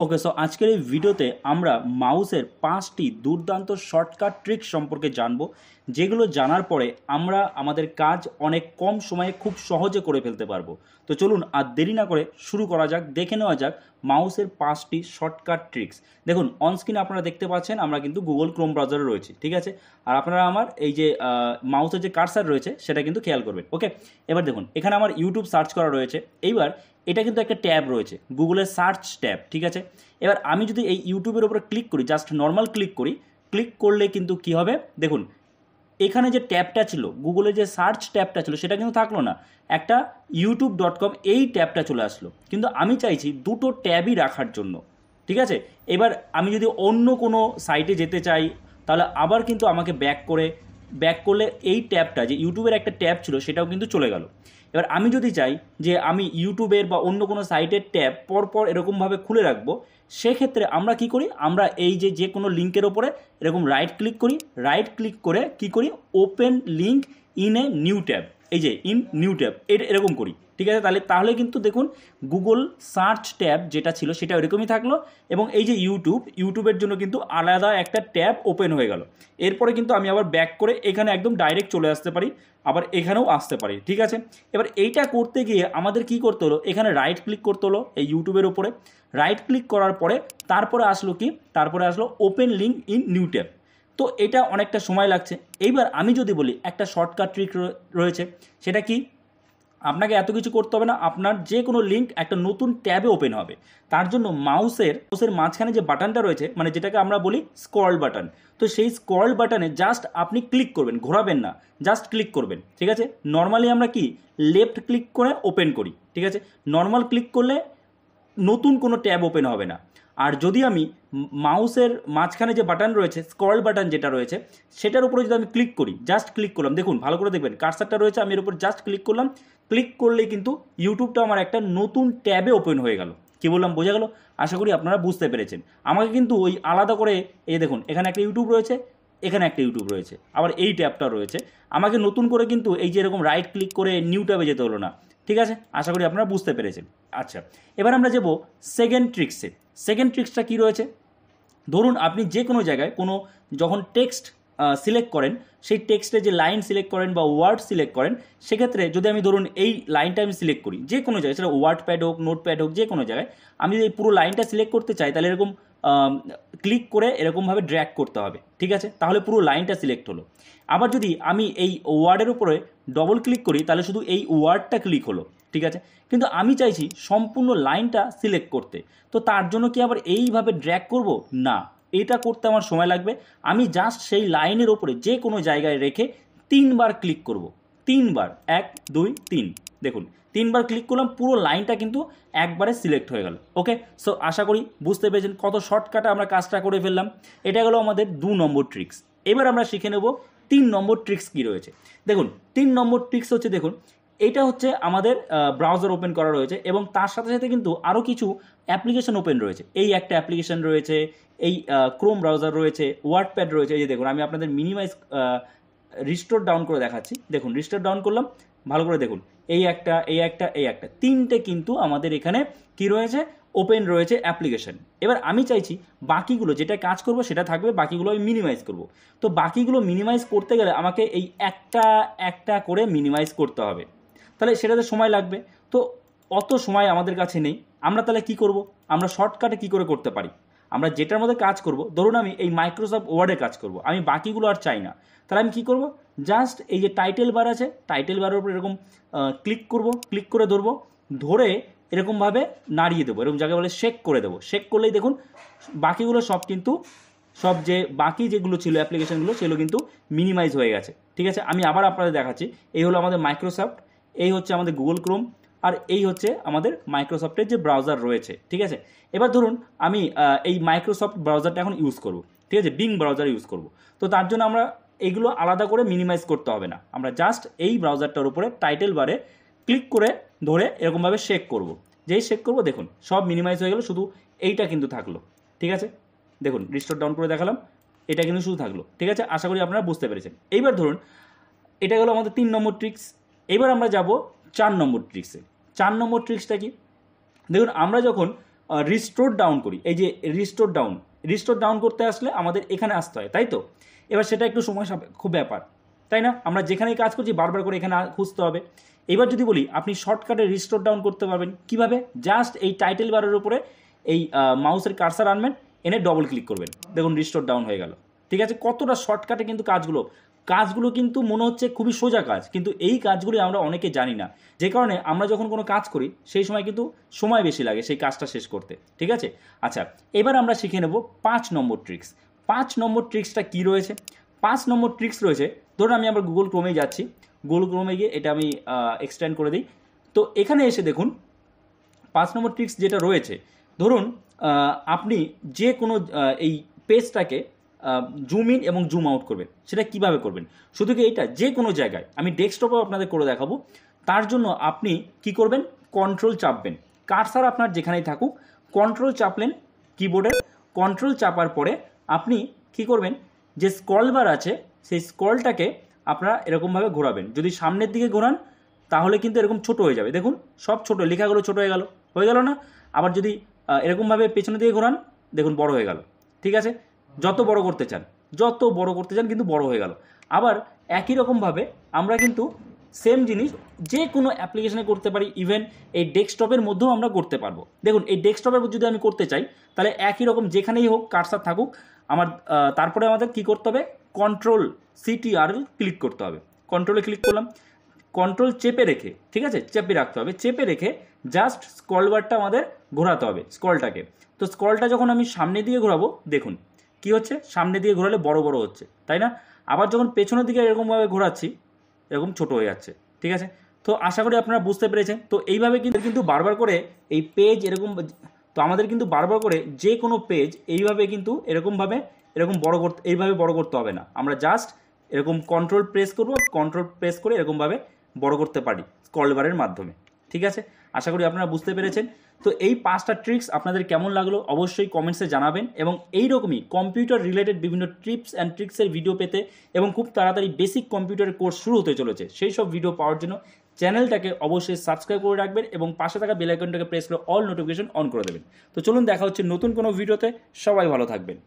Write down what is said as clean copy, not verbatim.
ওকে, so আজকের এই ভিডিওতে আমরা মাউসের 5টি দুর্দান্ত শর্টকাট ট্রিক সম্পর্কে জানবো, যেগুলো জানার পরে আমরা আমাদের কাজ অনেক কম সময়ে খুব সহজে করে ফেলতে পারবো। তো চলুন আর দেরি না করে শুরু করা যাক, দেখে নেওয়া যাক মাউসের 5টি শর্টকাট ট্রিক্স। দেখুন, অনস্ক্রিনে আপনারা দেখতে পাচ্ছেন আমরা কিন্তু গুগল ক্রোম ব্রাউজারে রয়েছি, ঠিক আছে। আর আপনারা আমার এই যে মাউসের যে কার্সার রয়েছে সেটা কিন্তু খেয়াল করবেন। ওকে, এবার দেখুন এখানে আমার ইউটিউব সার্চ করা রয়েছে। এইবার এটা কিন্তু একটা ট্যাব রয়েছে, গুগলের সার্চ ট্যাব, ঠিক আছে। এবার আমি যদি এই ইউটিউবের উপরে ক্লিক করি, জাস্ট নর্মাল ক্লিক করি, ক্লিক করলে কিন্তু কি হবে দেখুন, এখানে যে ট্যাবটা ছিল, গুগলের যে সার্চ ট্যাবটা ছিল সেটা কিন্তু থাকলো না, একটা youtube.com এই ট্যাবটা চলে আসলো। কিন্তু আমি চাইছি দুটো ট্যাবই রাখার জন্য, ঠিক আছে। এবার আমি যদি অন্য কোনো সাইটে যেতে চাই তাহলে আবার কিন্তু আমাকে ব্যাক করলে এই ট্যাবটা, যে ইউটিউবের একটা ট্যাব ছিল, সেটাও কিন্তু চলে গেল। এবার আমি যদি চাই যে আমি ইউটিউবের বা অন্য কোনো সাইটের ট্যাব পরপর এরকমভাবে খুলে রাখবো, সেক্ষেত্রে আমরা কি করি, আমরা এই যে কোনো লিঙ্কের ওপরে এরকম রাইট ক্লিক করি, রাইট ক্লিক করে কি করি, open link in a new tab, এই যে ইন নিউ ট্যাব, এরকম করি, ঠিক আছে। তাহলে কিন্তু দেখুন গুগল সার্চ ট্যাব যেটা ছিল সেটা এরকমই থাকলো, এবং এই যে ইউটিউবের জন্য কিন্তু আলাদা একটা ট্যাব ওপেন হয়ে গেল। এরপরে কিন্তু আমি আবার ব্যাক করে এখানে একদম ডাইরেক্ট চলে আসতে পারি, আবার এখানেও আসতে পারি, ঠিক আছে। এবার এইটা করতে গিয়ে আমাদের কি করতে হলো, এখানে রাইট ক্লিক করতে হলো এই ইউটিউবের ওপরে, রাইট ক্লিক করার পরে তারপরে আসলো open link in new tab. তো এটা অনেকটা সময় লাগছে। এইবার আমি যদি বলি একটা শর্টকাট ট্রিক রয়েছে, সেটা কি, আপনাকে এত কিছু করতে হবে না, আপনার যে কোনো লিঙ্ক একটা নতুন ট্যাবে ওপেন হবে। তার জন্য মাউসের মাঝখানে যে বাটনটা রয়েছে, মানে যেটাকে আমরা বলি স্ক্রল বাটন, তো সেই স্ক্রল বাটনে জাস্ট আপনি ক্লিক করবেন, ঘোরাবেন না, জাস্ট ক্লিক করবেন, ঠিক আছে। নর্মালি আমরা কি লেফট ক্লিক করে ওপেন করি, ঠিক আছে। নর্মাল ক্লিক করলে নতুন কোনো ট্যাব ওপেন হবে না। আর যদি আমি মাউসের মাঝখানে যে বাটন রয়েছে, স্ক্রল বাটন যেটা রয়েছে, সেটার উপরে যদি আমি ক্লিক করি, জাস্ট ক্লিক করলাম, দেখুন ভালো করে দেখবেন কার্সারটা রয়েছে, আমি এর উপর জাস্ট ক্লিক করলাম, ক্লিক করলেই কিন্তু ইউটিউবটা আমার একটা নতুন ট্যাবে ওপেন হয়ে গেল। কি বললাম, বোঝা গেল? আশা করি আপনারা বুঝতে পেরেছেন। আমাকে কিন্তু ওই আলাদা করে, এই দেখুন এখানে একটা ইউটিউব রয়েছে, এখানে একটা ইউটিউব রয়েছে, আবার এই ট্যাবটা রয়েছে, আমাকে নতুন করে কিন্তু এই যে এরকম রাইট ক্লিক করে নিউ ট্যাবে যেতে হলো না, ঠিক আছে। আশা করি আপনারা বুঝতে পেরেছেন। আচ্ছা, এবার আমরা যাব সেকেন্ড ট্রিক্সে। সেকেন্ড ট্রিক্সটা কী রয়েছে, ধরুন আপনি যে কোনো জায়গায় যখন টেক্সট সিলেক্ট করেন, সেই টেক্সটে যে লাইন সিলেক্ট করেন বা ওয়ার্ড সিলেক্ট করেন, সেক্ষেত্রে যদি আমি ধরুন এই লাইনটা আমি সিলেক্ট করি যে কোনো জায়গায়, সেটা ওয়ার্ড প্যাড হোক, নোট প্যাড হোক, যে কোনো জায়গায় আমি যদি এই পুরো লাইনটা সিলেক্ট করতে চাই, তাহলে এরকম ক্লিক করে এরকমভাবে ড্র্যাগ করতে হবে, ঠিক আছে, তাহলে পুরো লাইনটা সিলেক্ট হলো। আবার যদি আমি এই ওয়ার্ডের উপরে ডবল ক্লিক করি, তাহলে শুধু এই ওয়ার্ডটা ক্লিক হলো, ঠিক আছে। কিন্তু আমি চাইছি সম্পূর্ণ লাইনটা সিলেক্ট করতে, তো তার জন্য কি আবার এইভাবে ড্র্যাগ করব? না, এটা করতে আমার সময় লাগবে। আমি জাস্ট সেই লাইনের ওপরে যে কোনো জায়গায় রেখে 3বার ক্লিক করব, 3বার, 1 2 3, দেখুন 3বার ক্লিক করলাম, পুরো লাইনটা কিন্তু একবারে সিলেক্ট হয়ে গেল। ওকে, সো আশা করি বুঝতে পেরেছেন কত শর্টকাটে আমরা কাজটা করে ফেললাম। এটা গেলো আমাদের 2 নম্বর ট্রিক্স। এবার আমরা শিখে নেব 3 নম্বর ট্রিক্স কী রয়েছে। দেখুন 3 নম্বর ট্রিক্স হচ্ছে, দেখুন এটা হচ্ছে আমাদের ব্রাউজার ওপেন করা রয়েছে, এবং তার সাথে সাথে কিন্তু আরও কিছু অ্যাপ্লিকেশন ওপেন রয়েছে। এই একটা অ্যাপ্লিকেশন রয়েছে, এই ক্রোম ব্রাউজার রয়েছে, ওয়ার্ডপ্যাড রয়েছে। এই যে দেখুন, আমি আপনাদের মিনিমাইজ রিস্টোর ডাউন করে দেখাচ্ছি। দেখুন রিস্টোর ডাউন করলাম, ভালো করে দেখুন, এই একটা তিনটে কিন্তু আমাদের এখানে কি রয়েছে, ওপেন রয়েছে অ্যাপ্লিকেশন। এবার আমি চাইছি বাকিগুলো যেটা কাজ করব সেটা থাকবে, বাকিগুলো আমি মিনিমাইজ করব। তো বাকিগুলো মিনিমাইজ করতে গেলে আমাকে এই একটা একটা করে মিনিমাইজ করতে হবে, তাহলে সেটাতে সময় লাগবে। তো অত সময় আমাদের কাছে নেই। আমরা তাহলে কি করব, আমরা শর্টকাটে কি করে করতে পারি, আমরা যেটার মধ্যে কাজ করব, ধরুন আমি এই মাইক্রোসফট ওয়ার্ডে কাজ করব, আমি বাকিগুলো আর চাই না, তাহলে আমি কি করব, জাস্ট এই যে টাইটেল বার আছে, টাইটেল বারের উপর এরকম ক্লিক করব, ক্লিক করে ধরবো, ধরে এরকমভাবে নাড়িয়ে দেবো, এরকম জায়গায় বলে শেক করে দেবো। শেক করলেই দেখুন বাকিগুলো সব যে বাকি যেগুলো ছিল অ্যাপ্লিকেশনগুলো, সেগুলো কিন্তু মিনিমাইজ হয়ে গেছে, ঠিক আছে। আমি আবার আপনাদের দেখাচ্ছি, এই হলো আমাদের মাইক্রোসফট, এই হচ্ছে আমাদের গুগল ক্রোম, আর এই হচ্ছে আমাদের মাইক্রোসফটের যে ব্রাউজার রয়েছে, ঠিক আছে। এবার ধরুন আমি এই মাইক্রোসফট ব্রাউজারটা এখন ইউজ করব, ঠিক আছে, বিং ব্রাউজার ইউজ করব। তো তার জন্য আমরা এইগুলো আলাদা করে মিনিমাইজ করতে হবে না, আমরা জাস্ট এই ব্রাউজারটার উপরে টাইটেল বারে ক্লিক করে ধরে এরকমভাবে শেক করব। যেই শেক করব দেখুন সব মিনিমাইজ হয়ে গেল, শুধু এইটা কিন্তু থাকলো, ঠিক আছে। দেখুন রিস্টোর ডাউন করে দেখালাম, এটা কিন্তু শুধু থাকলো, ঠিক আছে। আশা করি আপনারা বুঝতে পেরেছেন। এইবার ধরুন এটা গেলো আমাদের 3 নম্বর ট্রিক্স। এবার আমরা যাব 4 নম্বর ট্রিক্সে। 4 নম্বর ট্রিক্সটা কি, দেখুন আমরা যখন রিস্টোর ডাউন করি, এই যে রিস্টোর ডাউন করতে আসলে আমাদের এখানে আসতে হয়, তাই তো? এবার সেটা একটু সময় সাপেক্ষ ব্যাপার, তাই না? আমরা যেখানেই কাজ করছি বারবার করে এখানে খুঁজতে হবে। এবার যদি বলি আপনি শর্টকাটে রিস্টোর ডাউন করতে পারবেন কিভাবে? জাস্ট এই টাইটেল বারের উপরে এই মাউসের কার্সার আনবেন, এনে ডবল ক্লিক করবেন, দেখুন রিস্টোর ডাউন হয়ে গেল। ঠিক আছে, কতটা শর্টকাটে কিন্তু কাজগুলো কিন্তু মনে হচ্ছে খুবই সোজা কাজ, কিন্তু এই কাজগুলি আমরা অনেকে জানি না, যে কারণে আমরা যখন কোনো কাজ করি সেই সময় কিন্তু সময় বেশি লাগে সেই কাজটা শেষ করতে। ঠিক আছে, আচ্ছা এবার আমরা শিখে নেব 5 নম্বর ট্রিক্স। 5 নম্বর ট্রিক্সটা কী রয়েছে? 5 নম্বর ট্রিক্স রয়েছে, ধরুন আমি আবার গুগল ক্রোমে যাচ্ছি, গুগল ক্রোমে গিয়ে এটা আমি এক্সটেন্ড করে দিই। তো এখানে এসে দেখুন 5 নম্বর ট্রিক্স যেটা রয়েছে, ধরুন আপনি যে কোনো এই পেজটাকে জুম ইন এবং জুম আউট করবেন, সেটা কিভাবে করবেন? শুধু কি এইটা, যে কোনো জায়গায় আমি ডেস্কটপেও আপনাদের করে দেখাবো। তার জন্য আপনি কি করবেন? কন্ট্রোল চাপবেন, কার্সার আপনার যেখানেই থাকুক কন্ট্রোল চাপলেন কিবোর্ডে, কন্ট্রোল চাপার পরে আপনি কি করবেন? যে স্ক্রল বার আছে সেই স্ক্রলটাকে আপনারা এরকমভাবে ঘোরাবেন। যদি সামনের দিকে ঘোরান তাহলে কিন্তু এরকম ছোট হয়ে যাবে, দেখুন সব ছোট, লেখাগুলো ছোট হয়ে গেল না? আবার যদি এরকমভাবে পেছনের দিকে ঘোরান, দেখুন বড় হয়ে গেল। ঠিক আছে, যত বড় করতে চান কিন্তু বড় হয়ে গেল। আবার একই রকমভাবে আমরা কিন্তু সেম জিনিস যে কোনো অ্যাপ্লিকেশনে করতে পারি, ইভেন এই ডেস্কটপের মধ্যেও আমরা করতে পারবো। দেখুন এই ডেস্কটপের যদি আমি করতে চাই তাহলে একই রকম যেখানেই হোক কার্সার থাকুক আমার, তারপরে আমাদের কি করতে হবে? কন্ট্রোল CTRL ক্লিক করতে হবে। কন্ট্রোলে ক্লিক করলাম, কন্ট্রোল চেপে রেখে, ঠিক আছে চেপে রাখতে হবে, চেপে রেখে জাস্ট স্ক্রল বারটা আমাদের ঘোরাতে হবে, স্ক্রলটাকে। তো স্ক্রলটা যখন আমি সামনে দিয়ে ঘোরাবো, দেখুন কি হচ্ছে, সামনে দিয়ে ঘোরালে বড় বড় হচ্ছে, তাই না? আবার যখন পেছনের দিকে এরকমভাবে ঘোরাচ্ছি এরকম ছোট হয়ে যাচ্ছে। ঠিক আছে, তো আশা করি আপনারা বুঝতে পেরেছেন। তো এইভাবে কিন্তু বারবার করে এই পেজ এরকম, তো আমাদের কিন্তু বারবার করে যে কোনো পেজ এইভাবে কিন্তু এরকমভাবে এইভাবে বড় করতে হবে না, আমরা জাস্ট এরকম কন্ট্রোল প্রেস করব, কন্ট্রোল প্রেস করে এরকমভাবে বড় করতে পারি স্ক্রল বারের মাধ্যমে। ঠিক আছে, আশা করি আপনারা বুঝতে পেরেছেন। তো এই 5টা ট্রিক্স আপনাদের কেমন লাগলো অবশ্যই কমেন্টসে জানাবেন, এবং এইরকমই কম্পিউটার রিলেটেড বিভিন্ন টিপস অ্যান্ড ট্রিক্সের ভিডিও পেতে এবং খুব তাড়াতাড়ি বেসিক কম্পিউটারের কোর্স শুরু হতে চলেছে, সেই সব ভিডিও পাওয়ার জন্য চ্যানেলটাকে অবশ্যই সাবস্ক্রাইব করে রাখবেন এবং পাশে থাকা বেল আইকনটাকে প্রেস করে অল নোটিফিকেশন অন করে দেবেন। তো চলুন দেখা হচ্ছে নতুন কোনো ভিডিওতে, সবাই ভালো থাকবেন।